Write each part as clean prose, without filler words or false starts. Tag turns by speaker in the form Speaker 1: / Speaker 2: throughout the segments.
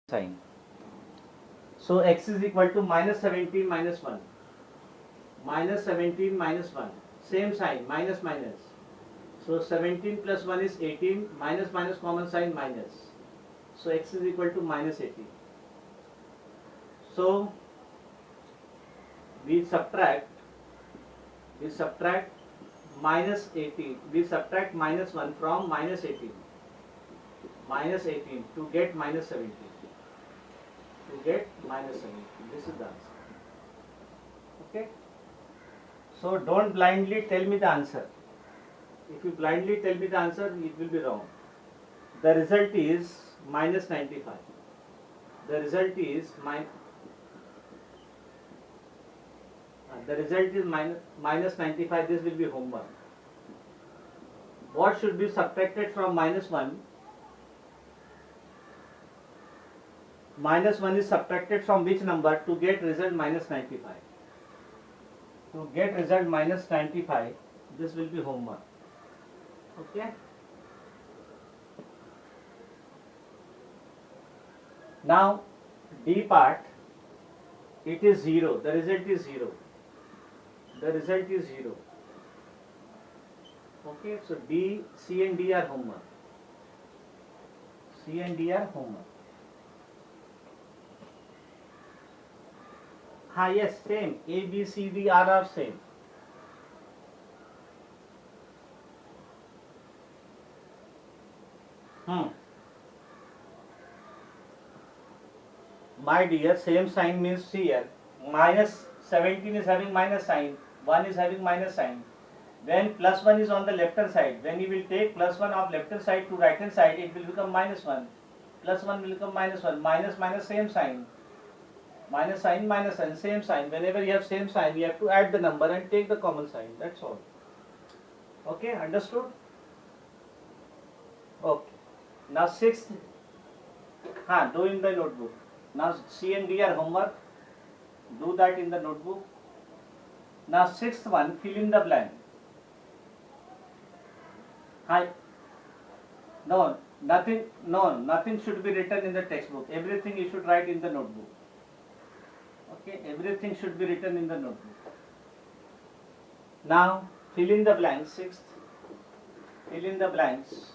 Speaker 1: sign. So x is equal to minus 17 minus 1. Minus 17 minus 1. Same sign, minus minus. So 17 plus 1 is 18, minus minus common sign minus. So x is equal to minus 18. So we subtract minus 18. We subtract minus 1 from minus 18. Minus 18 to get minus 17. To get minus 17. This is the answer. Okay. So don't blindly tell me the answer. If you blindly tell me the answer, it will be wrong. The result is minus 95. The result is minus 95. This will be homework. What should be subtracted from minus 1? Minus 1 is subtracted from which number to get result minus 95? To get result minus 95, this will be homework. Okay. Now D part, it is 0. The result is 0. The result is 0. Okay. So D, C and D are homework. C and D are homework. Yes, same. A, B, C, D, R are same. My dear, same sign means here. Minus 17 is having minus sign. 1 is having minus sign. When plus 1 is on the left hand side, when you will take plus 1 of left hand side to right hand side, it will become minus 1. Plus 1 will become minus 1. Minus minus same sign. Minus sign, same sign. Whenever you have same sign, you have to add the number and take the common sign. That's all. Okay, understood? Okay. Now sixth, do in the notebook. Now C and D are homework. Do that in the notebook. Now sixth one, fill in the blank. Nothing should be written in the textbook. Everything you should write in the notebook. Okay, everything should be written in the notebook. Now fill in the blanks. Sixth, fill in the blanks.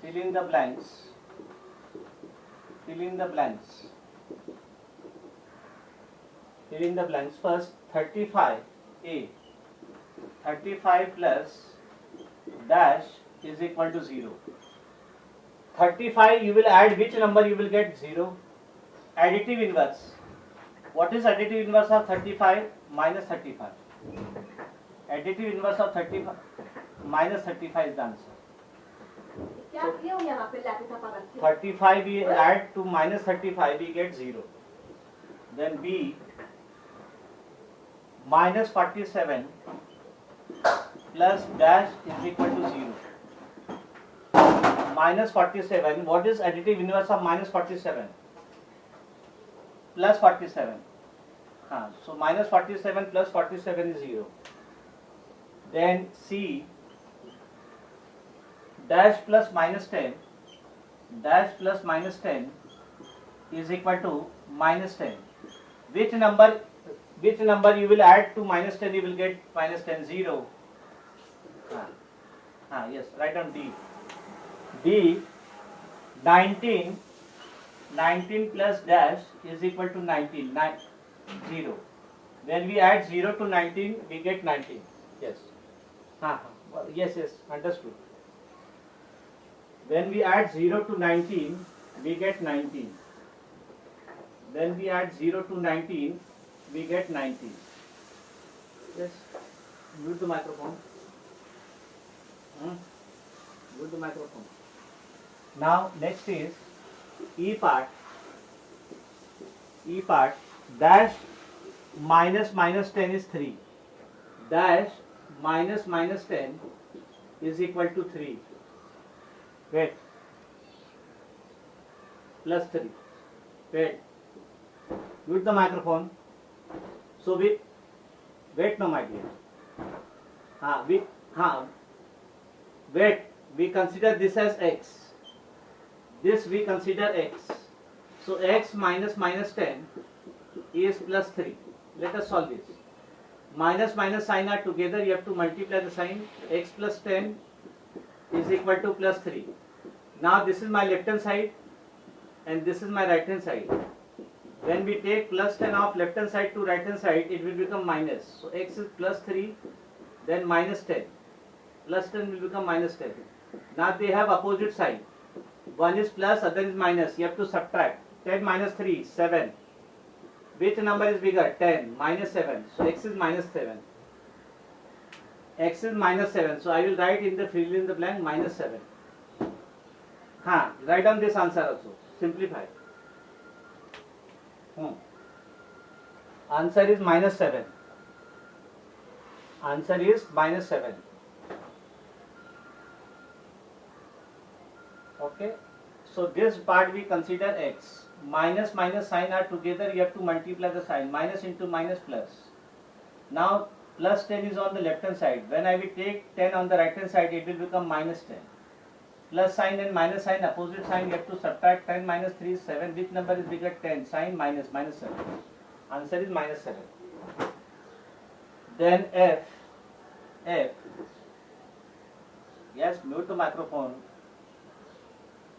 Speaker 1: Fill in the blanks. Fill in the blanks. Fill in the blanks. First, 35A. 35 plus dash is equal to 0. 35 you will add which number you will get 0? Additive inverse. What is additive inverse of 35? Minus 35. Additive inverse of 35 minus 35 is the answer. So 35 we add to minus 35, we get 0. Then B, minus 47 plus dash is equal to 0. Minus 47, what is additive inverse of minus 47? Plus 47. So minus 47 plus 47 is 0. Then C, dash plus minus 10. Dash plus minus 10 is equal to minus 10. Which number you will add to minus 10? You will get minus 10. 0. Yes, write down D. D, 19 plus dash is equal to 19. 0. When we add 0 to 19, we get 19. Yes. Yes, understood. When we add 0 to 19, we get 19. When we add 0 to 19, we get 19. Yes. Mute the microphone. Mute the microphone. Now next is E part. E part. Dash minus minus 10 is 3. Dash minus minus 10 is equal to 3. Wait. Plus 3. Wait. Mute the microphone. So we wait now, my dear. Wait. We consider this as x. This we consider x. So x minus minus 10 is plus 3. Let us solve this. Minus minus sign are together, you have to multiply the sign. X plus 10 is equal to plus 3. Now this is my left hand side and this is my right hand side. When we take plus 10 of left hand side to right hand side, it will become minus. So x is plus 3, then minus 10. Plus 10 will become minus 10. Now they have opposite sign. One is plus, other is minus. You have to subtract. 10 minus 3, 7. Which number is bigger? 10 minus 7. So x is minus 7. X is minus 7. So I will write in the fill in the blank minus 7. Write down this answer also. Simplify. Answer is minus 7. Answer is minus 7. Okay. So this part we consider x. Minus minus sign are together, you have to multiply the sign. Minus into minus plus. Now plus 10 is on the left hand side. When I will take 10 on the right hand side, it will become minus 10. Plus sign and minus sign, opposite sign, you have to subtract. 10 minus 3 is 7. Which number is bigger? 10. Sign minus, minus 7. Answer is minus 7. Then F. Yes, mute the microphone.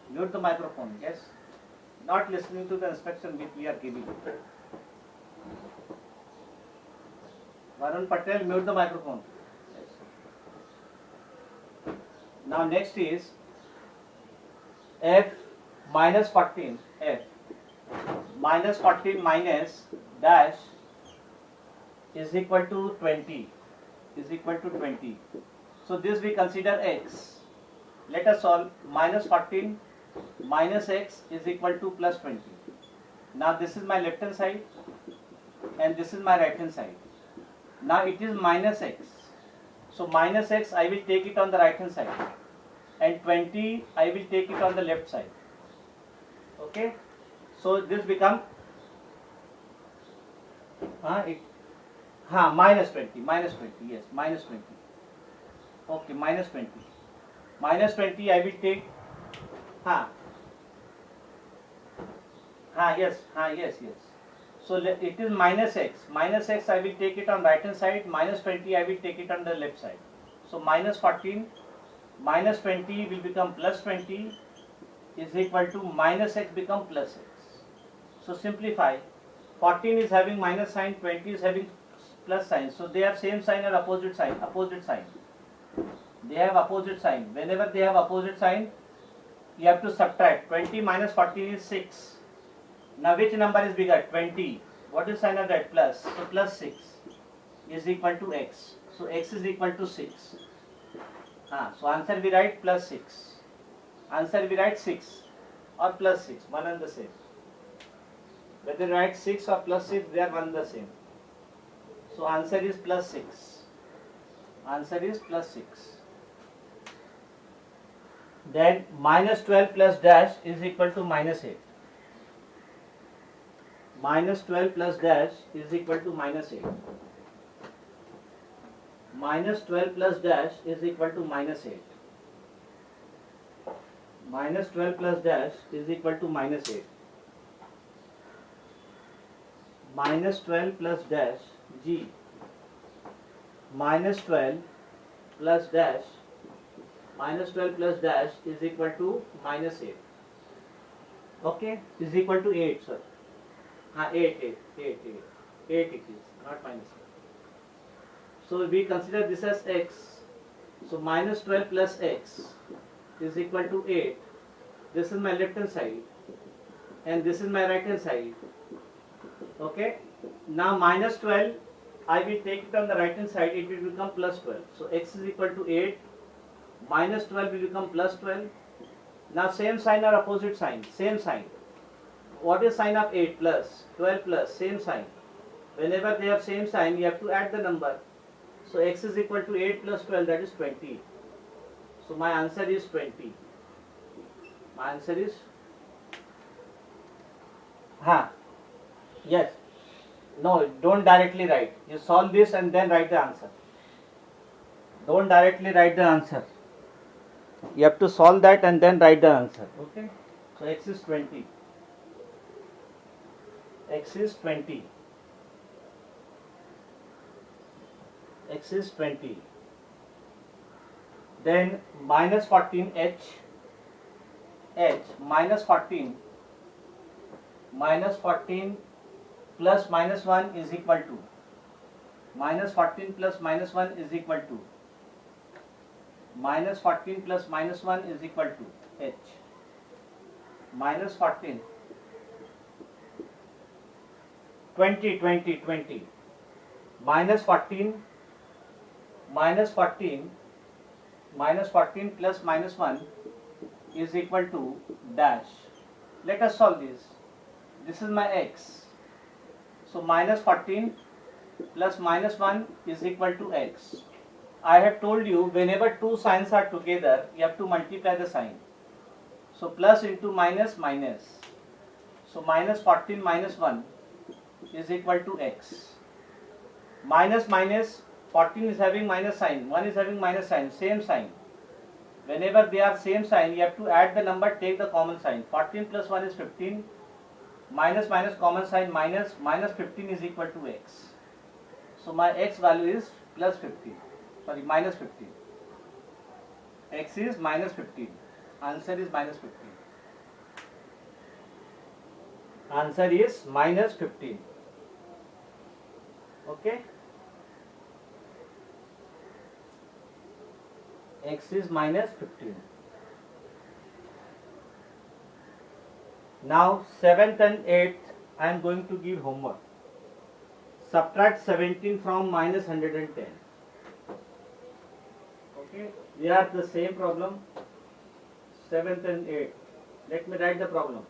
Speaker 1: Mute the microphone. Yes. Not listening to the instruction which we are giving. Varun Patel, mute the microphone. Yes. Now next is F minus 14. F minus 14 minus dash is equal to 20. Is equal to 20. So this we consider x. Let us solve. Minus 14 minus x is equal to plus 20. Now this is my left hand side and this is my right hand side. Now it is minus x. So minus x I will take it on the right hand side and 20 I will take it on the left side. Okay. So this become minus 20. Yes, minus 20. Okay, minus 20. Minus 20 I will take yes. So it is minus x. Minus x I will take it on right hand side. Minus 20 I will take it on the left side. So minus 14 minus 20 will become plus 20 is equal to minus x become plus x. So simplify. 14 is having minus sign, 20 is having plus sign. So they have same sign or opposite sign? Opposite sign. They have opposite sign. Whenever they have opposite sign, you have to subtract. 20 minus 14 is 6. Now which number is bigger? 20. What is sign of that? Plus. So plus 6 is equal to x. So x is equal to 6. So answer we write plus 6. Answer we write 6 or plus 6. One and the same. Whether you write 6 or plus 6, they are one and the same. So answer is plus 6. Answer is plus 6. Then minus 12 plus dash is equal to minus 8. Minus 12 plus dash is equal to minus 8. Minus 12 plus dash is equal to minus 8. Minus 12 plus dash is equal to minus 8. Minus 12 plus dash G. Minus 12 plus dash. Minus 12 plus dash is equal to minus 8. Okay, is equal to 8, sir. 8 it is, not minus 8. So we consider this as x. So minus 12 plus x is equal to 8. This is my left hand side and this is my right hand side. Okay. Now minus 12, I will take it on the right hand side, it will become plus 12. So x is equal to 8. Minus 12 will become plus 12. Now same sign or opposite sign? Same sign. What is sign of 8 plus? 12 plus, same sign. Whenever they have same sign, you have to add the number. So x is equal to 8 plus 12, that is 20. So my answer is 20. My answer is yes. No, don't directly write. You solve this and then write the answer. Don't directly write the answer. You have to solve that and then write the answer. Okay. So x is 20. x is 20, x is 20, then minus 14 h minus 14 plus minus 1 is equal to minus 14 plus minus 1 is equal to minus 14 plus minus 1 is equal to h minus 14 20 minus 14 plus minus 1 is equal to dash. Let us solve this. This is my x. So minus 14 plus minus 1 is equal to x. I have told you whenever two signs are together, you have to multiply the sign. So plus into minus minus. So minus 14 minus 1 is equal to x. Minus minus, 14 is having minus sign, 1 is having minus sign, same sign. Whenever they are same sign, you have to add the number, take the common sign. 14 plus 1 is 15. Minus minus common sign minus 15 is equal to x. So my x value is plus 15. Sorry, minus 15. X is minus 15. Answer is minus 15. Answer is minus 15. Okay. X is minus 15. Now 7th and 8th I am going to give homework. Subtract 17 from minus 110. Okay, they are the same problem. 7th and 8th. Let me write the problem.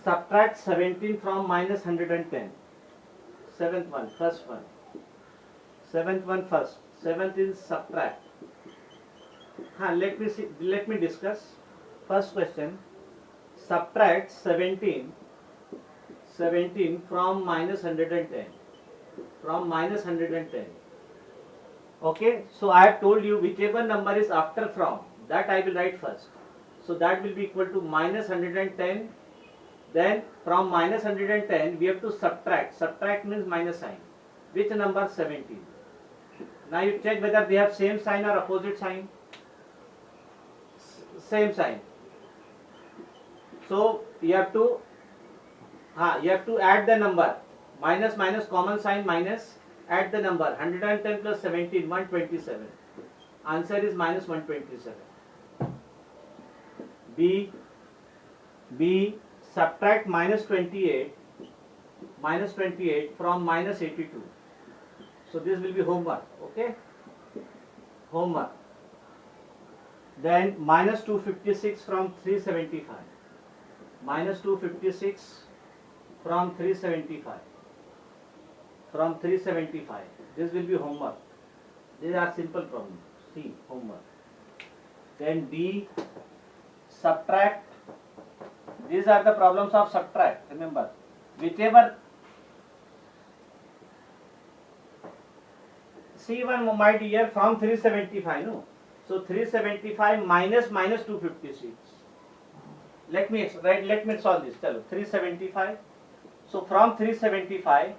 Speaker 1: Subtract 17 from minus 110. 7th one, first one. 7th one first. 7th is subtract. Let me discuss. First question. Subtract 17 from minus 110. From minus 110. Okay, so I have told you whichever number is after from, that I will write first. So that will be equal to minus 110. Then from minus 110 we have to subtract. Subtract means minus sign. Which number? 17. Now you check whether they have same sign or opposite sign. Same sign. So you have to add the number. Minus minus common sign minus. Add the number. 110 plus 17, 127. Answer is minus 127. B. Subtract minus 28 from minus 82. So this will be homework. Okay. Homework. Then minus 256 from 375. Minus 256 from 375. From 375. This will be homework. These are simple problems. C. Homework. Then D. Subtract. These are the problems of subtract. Remember, whichever. C1 my dear from 375. No. So 375 minus 256. Let me solve this. Chalo, 375. So from 375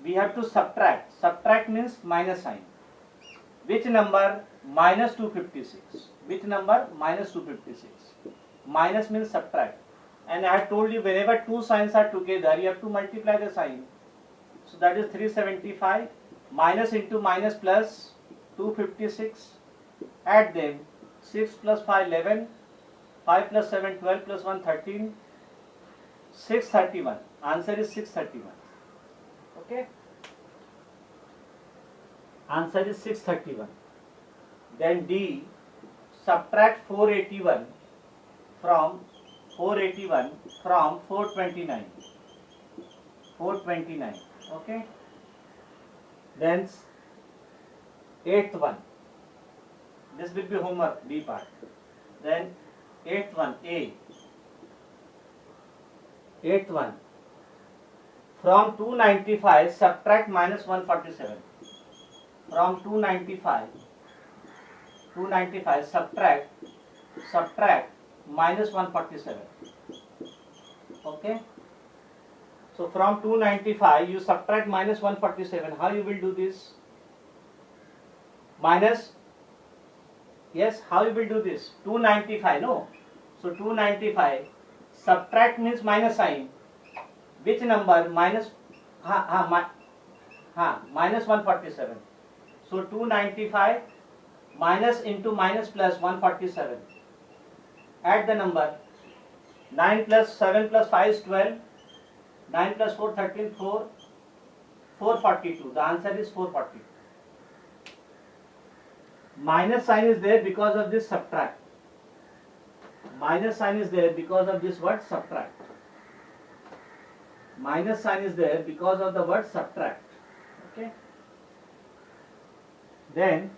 Speaker 1: we have to subtract. Subtract means minus sign. Which number? Minus 256. Which number? Minus 256. Minus means subtract. And I have told you whenever two signs are together, you have to multiply the sign. So that is 375 minus into minus plus 256. Add them. 6 plus 5 11. 5 plus 7 12 plus 1 13. 631. Answer is 631. Okay. Answer is 631. Then D. Subtract 481 from 429. 429. Okay. Then 8th one. This will be homework, B part. Then 8th one, A. 8th one. From 295 subtract minus 147. From 295 subtract minus 147. Okay. So from 295 you subtract minus 147. How you will do this? Minus, yes, how you will do this? 295, no? So 295 subtract means minus sign. Which number? Minus, minus 147. So 295 minus into minus plus 147. Add the number. 9 plus 7 plus 5 is 12. 9 plus 4, 13, 4. 442. The answer is 442. Minus sign is there because of this subtract. Minus sign is there because of this word subtract. Minus sign is there because of the word subtract. Okay. Then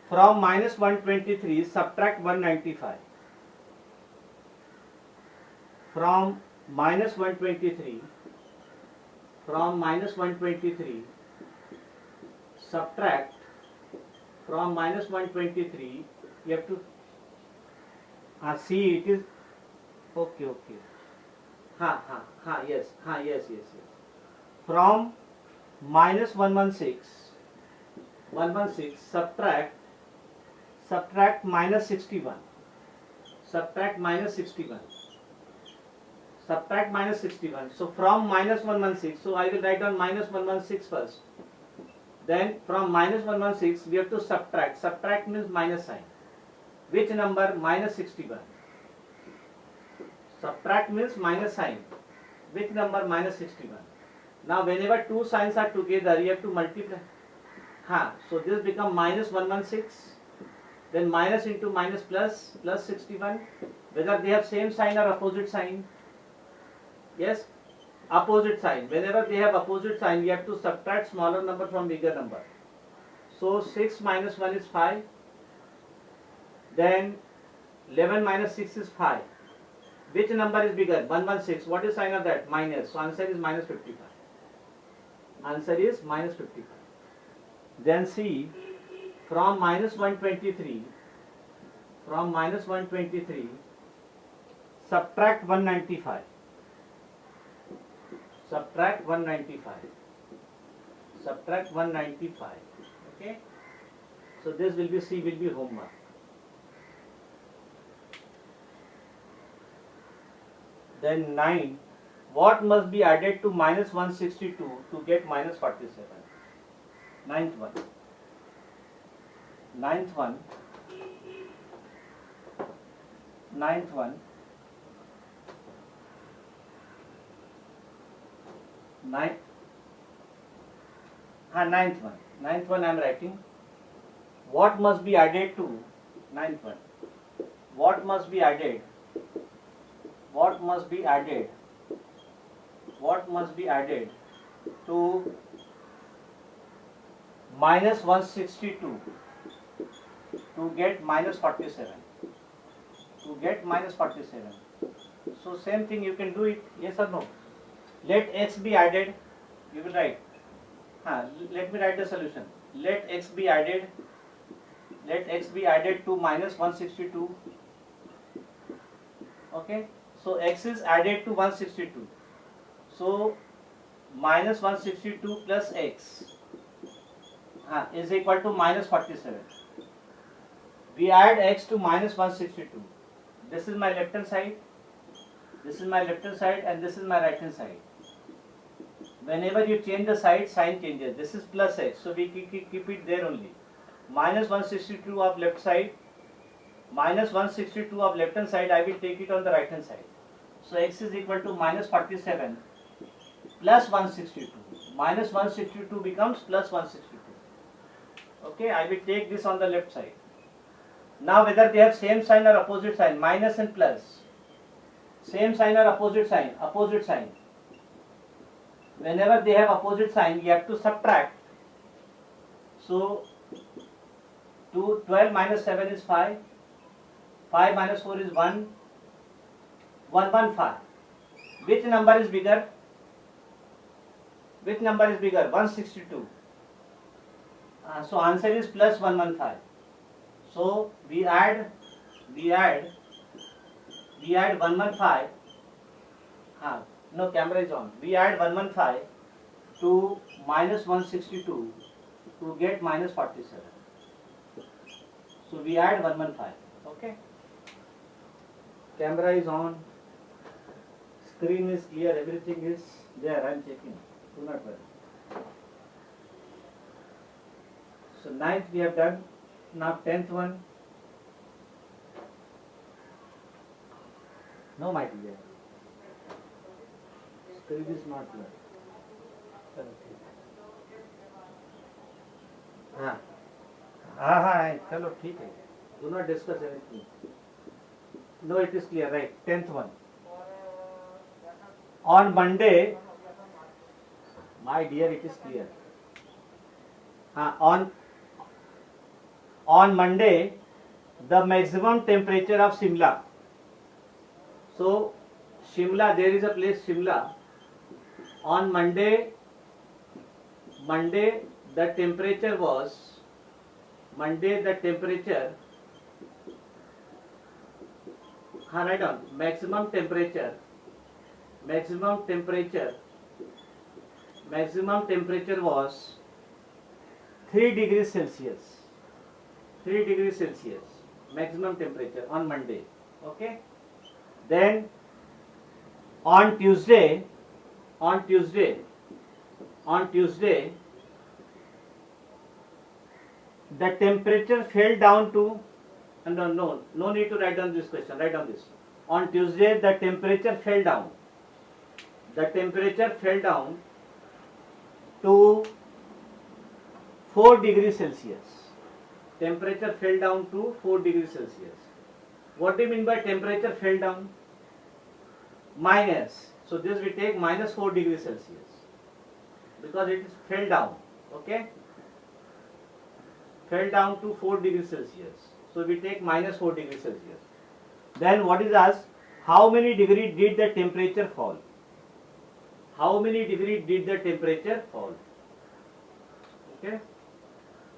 Speaker 1: from minus 123 subtract 195. From minus 123 subtract, from minus 123 you have to see it is okay. Yes. From minus 116 subtract minus 61. Subtract minus 61. So from minus 116, so I will write down minus 116 first. Then from minus 116 we have to subtract. Subtract means minus sign. Which number? Minus 61. Subtract means minus sign. Which number? Minus 61. Now whenever two signs are together you have to multiply. So this become minus 116. Then minus into minus plus 61. Whether they have same sign or opposite sign? Yes, opposite sign. Whenever they have opposite sign, you have to subtract smaller number from bigger number. So 6 minus 1 is 5. Then 11 minus 6 is 5. Which number is bigger? 116. What is sign of that? Minus. So answer is minus 55. Answer is minus 55. Then see, from minus 123 subtract 195. Subtract 195. Okay. So this will be homework. Then 9. What must be added to minus 162 to get minus 47? Ninth one. Ninth one. Ninth one I am writing. What must be added to ninth one? What must be added? What must be added? What must be added to minus 162 to get minus 47? To get minus 47. So same thing you can do it, yes or no? Let x be added. You will write. Let me write the solution. Let x be added. Let x be added to minus 162. Okay. So x is added to 162. So minus 162 plus x is equal to minus 47. We add x to minus 162. This is my left hand side. This is my left hand side and this is my right hand side. Whenever you change the side, sign changes. This is plus x, so we keep it there only. Minus 162 of left side, minus 162 of left hand side, I will take it on the right hand side. So x is equal to minus 47 plus 162. Minus 162 becomes plus 162. Okay, I will take this on the left side. Now whether they have same sign or opposite sign, minus and plus. Same sign or opposite sign? Opposite sign. Whenever they have opposite sign, you have to subtract. So 12 minus 7 is 5. 5 minus 4 is 1. 115. Which number is bigger? Which number is bigger? 162. So answer is plus 115. So we add 115 No, camera is on. We add 115 to minus 162 to get minus 47. So we add 115. Okay. Camera is on. Screen is clear. Everything is there. I am checking. Do not worry. So 9th we have done. Now 10th one. No, my dear. Screen is not clear. हाँ चलो ठीक है. Do not discuss anything. No, it is clear, right? 10th one. On Monday, my dear, it is clear. On Monday, the maximum temperature of Shimla. So, Shimla, there is a place Shimla. On Monday, the temperature was, write down, maximum temperature was 3 degrees Celsius. 3 degrees Celsius, maximum temperature on Monday. Okay. Then on Tuesday, the temperature fell down to, no need to write down this question, write down this. On Tuesday, the temperature fell down. To 4 degrees Celsius. Temperature fell down to 4 degrees Celsius. What do you mean by temperature fell down? Minus. So this we take minus 4 degrees Celsius. Because it is fell down. Okay? Fell down to 4 degrees Celsius. So we take minus 4 degrees Celsius. Then what is asked? How many degree did the temperature fall? How many degree did the temperature fall? Okay.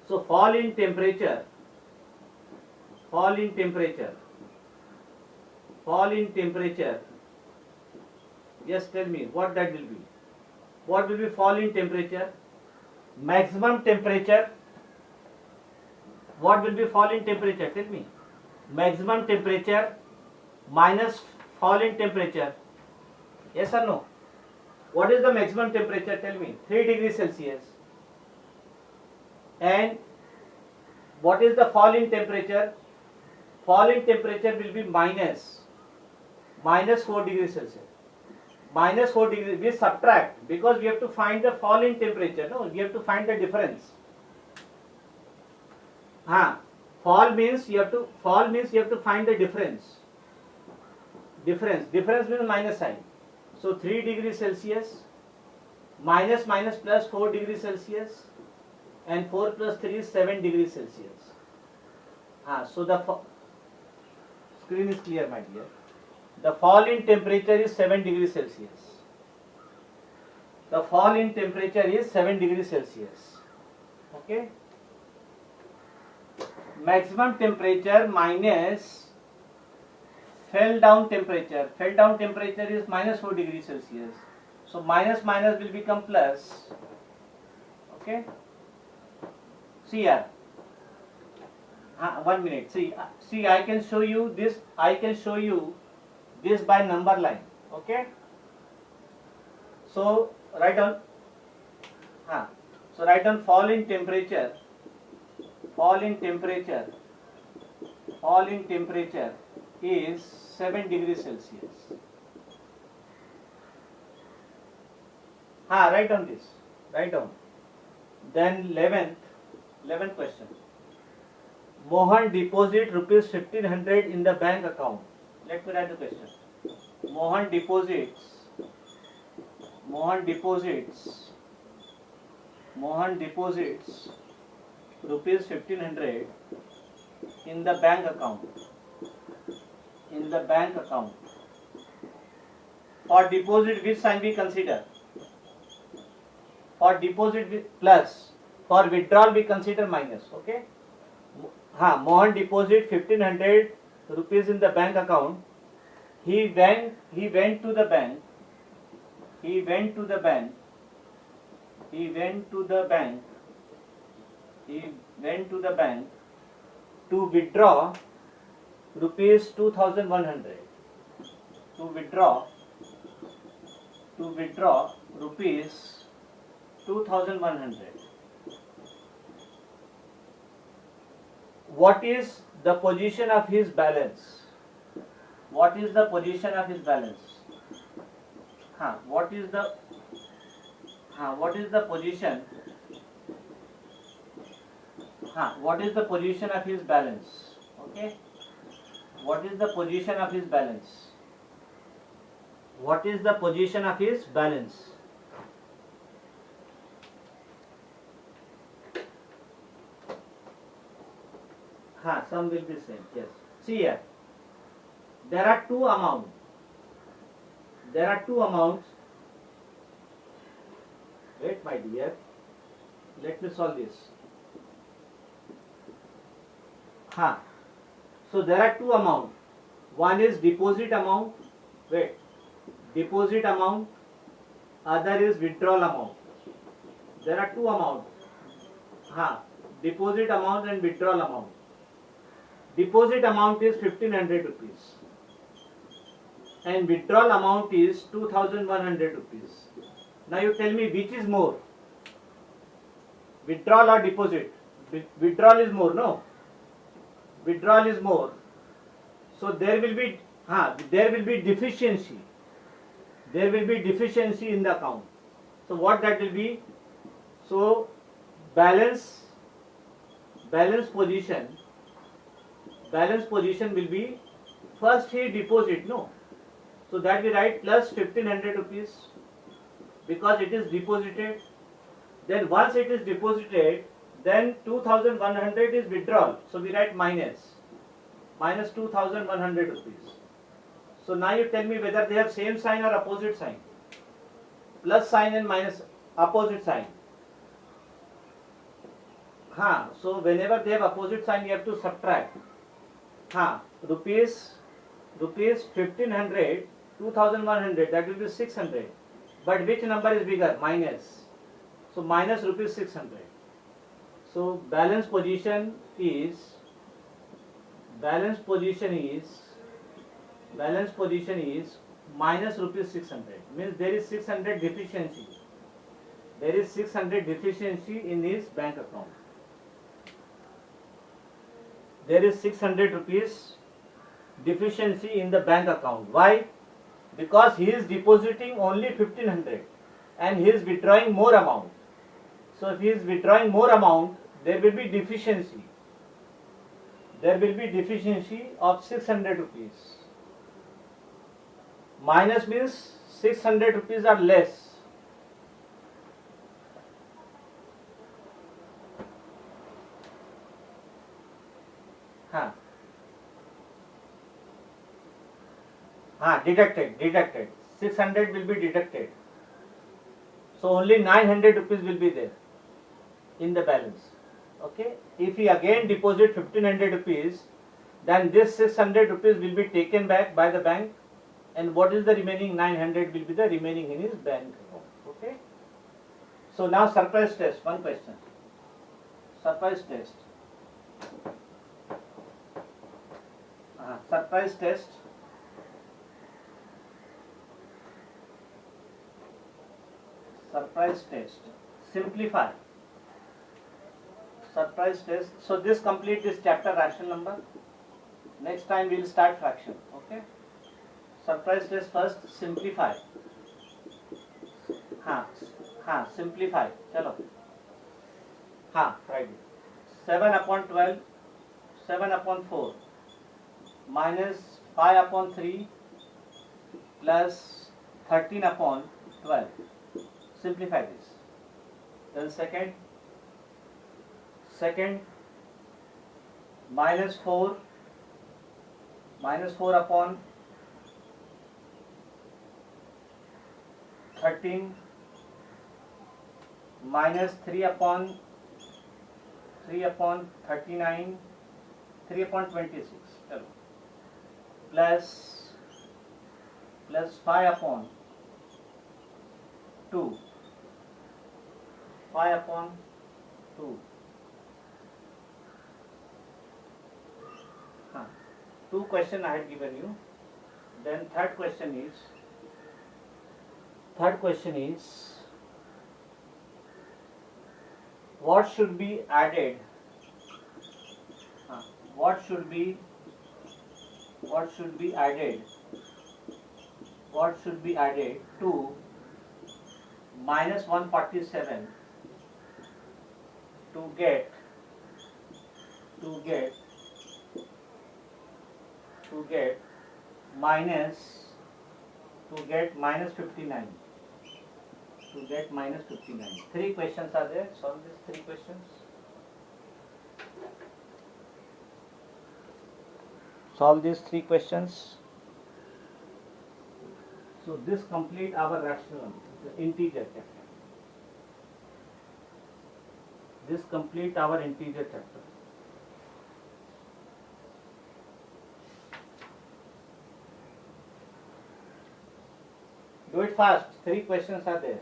Speaker 1: So fall in temperature. Yes, tell me what that will be. What will be fall in temperature? Maximum temperature. What will be fall in temperature? Tell me. Maximum temperature minus fall in temperature. Yes or no? What is the maximum temperature? Tell me. 3 degrees Celsius. And what is the fall in temperature? Fall in temperature will be minus 4 degrees Celsius. Minus 4 degrees, we subtract because we have to find the fall in temperature. No, we have to find the difference. Fall means you have to find the difference. Difference means minus sign. So 3 degrees Celsius minus plus 4 degrees Celsius and 4 plus 3 is 7 degrees Celsius. So the screen is clear, my dear. The fall in temperature is 7 degrees Celsius. The fall in temperature is 7 degrees Celsius. Okay. Maximum temperature minus fell down temperature. Fell down temperature is minus 4 degrees Celsius. So minus will become plus. Okay. See here. 1 minute. See, I can show you this. This by number line. Okay. So write down. So write down fall in temperature. Fall in temperature is 7 degrees Celsius. Write down this. Write down. Then 11th question. Mohan deposit rupees 1500 in the bank account. Let me write the question. Mohan deposits rupees 1500 in the bank account. For deposit, which sign we consider? For deposit with plus. For withdrawal we consider minus. Okay. Mohan deposit 1500 rupees in the bank account. He went to the bank he went to the bank, he went to the bank, he went to the bank to withdraw rupees 2100, to withdraw rupees 2100. What is the position of his balance? What is the position of his balance? What is the position? What is the position of his balance? Okay. What is the position of his balance? What is the position of his balance? Some will be same. Yes. See here. There are two amounts. There are two amounts. Wait, my dear. Let me solve this. So there are two amounts. One is deposit amount. Wait. Deposit amount. Other is withdrawal amount. There are two amounts. Deposit amount and withdrawal amount. Deposit amount is 1500 rupees. And withdrawal amount is 2100 rupees. Now you tell me which is more? Withdrawal or deposit? Withdrawal is more, no? Withdrawal is more. So there will be deficiency. There will be deficiency in the account. So what that will be? So balance position will be, first he deposit, no? So that we write plus 1500 rupees because it is deposited. Then once it is deposited, then 2100 is withdrawal. So we write minus 2100 rupees. So now you tell me whether they have same sign or opposite sign. Plus sign and minus opposite sign. So whenever they have opposite sign, you have to subtract. Rupees 1500, 2100, that will be 600. But which number is bigger? Minus. So minus rupees 600. So balance position is minus rupees 600. Means there is 600 deficiency. There is 600 deficiency in his bank account. There is 600 rupees deficiency in the bank account. Why? Because he is depositing only 1500 and he is withdrawing more amount. So if he is withdrawing more amount, there will be deficiency. There will be deficiency of 600 rupees. Minus means 600 rupees are less. Deducted. 600 will be deducted. So only 900 rupees will be there in the balance. Okay. If he again deposit 1500 rupees, then this 600 rupees will be taken back by the bank, and what is the remaining 900 will be the remaining in his bank account. Okay. So now surprise test. One question. Surprise test. Surprise test. Surprise test. Simplify. Surprise test. So this complete this chapter rational number. Next time we will start fraction. Okay. Surprise test first. Simplify. Simplify. Chalo. Right. 7 upon 12. 7 upon 4. Minus 5 upon 3 plus 13 upon 12. Simplify this. Then second minus 4 upon 13 minus 3 upon 39 3 upon 26 plus 5 upon 2 5 upon 2. Two question I had given you. Then third question is what should be added? What should be added? What should be added to minus 147 to get minus 59? To get minus 59. Three questions are there. Solve these three questions. Solve these three questions. So this complete our rational, the integer chapter. This complete our integer chapter. Do it fast. Three questions are there.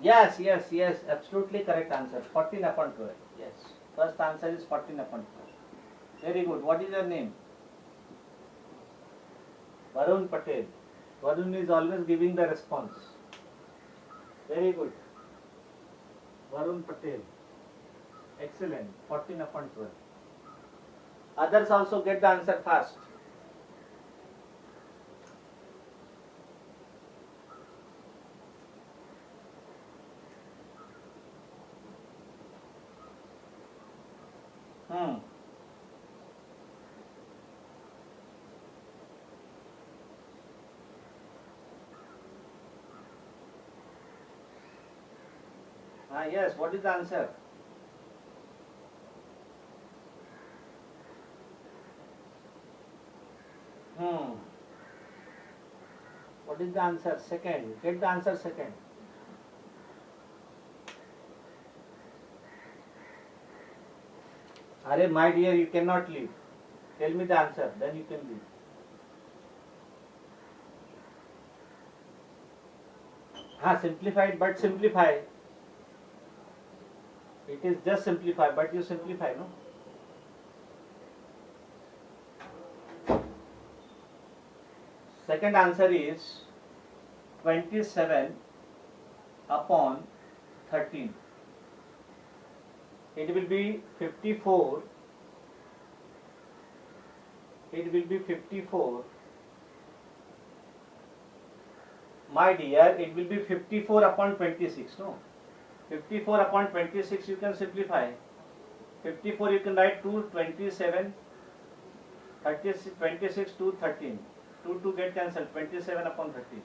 Speaker 1: Yes, absolutely correct answer. 14 upon 12. Yes. First answer is 14 upon 12. Very good. What is your name? Varun Patel. Varun is always giving the response. Very good. Varun Patel. Excellent. 14 upon 12. Others also get the answer fast. Yes, what is the answer? What is the answer? Second. Get the answer second. Arey, my dear, you cannot leave. Tell me the answer, then you can leave. Simplified, but simplify. It is just simplify, but you simplify, no? Second answer is 27 upon 13. It will be 54. It will be 54. My dear, it will be 54 upon 26, no? 54 upon 26 you can simplify. 54 you can write 2, 27, 36, 26, 2, 13. 2 get cancelled, 27 upon 13.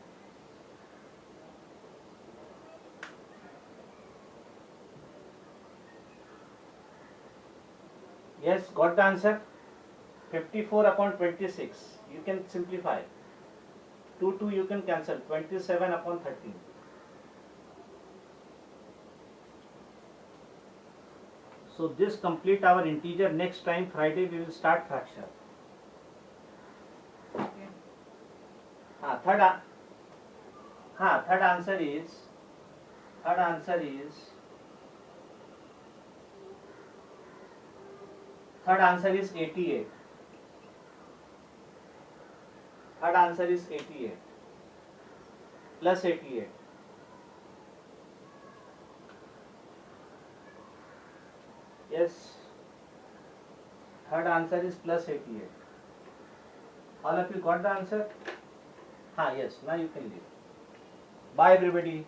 Speaker 1: Yes, got the answer? 54 upon 26. You can simplify. 2 you can cancel, 27 upon 13. So this complete our integer. Next time Friday we will start fraction. Third answer is 88. Third answer is 88 plus 88. Yes, third answer is plus 88. All of you got the answer? Yes, now you can leave. Bye everybody.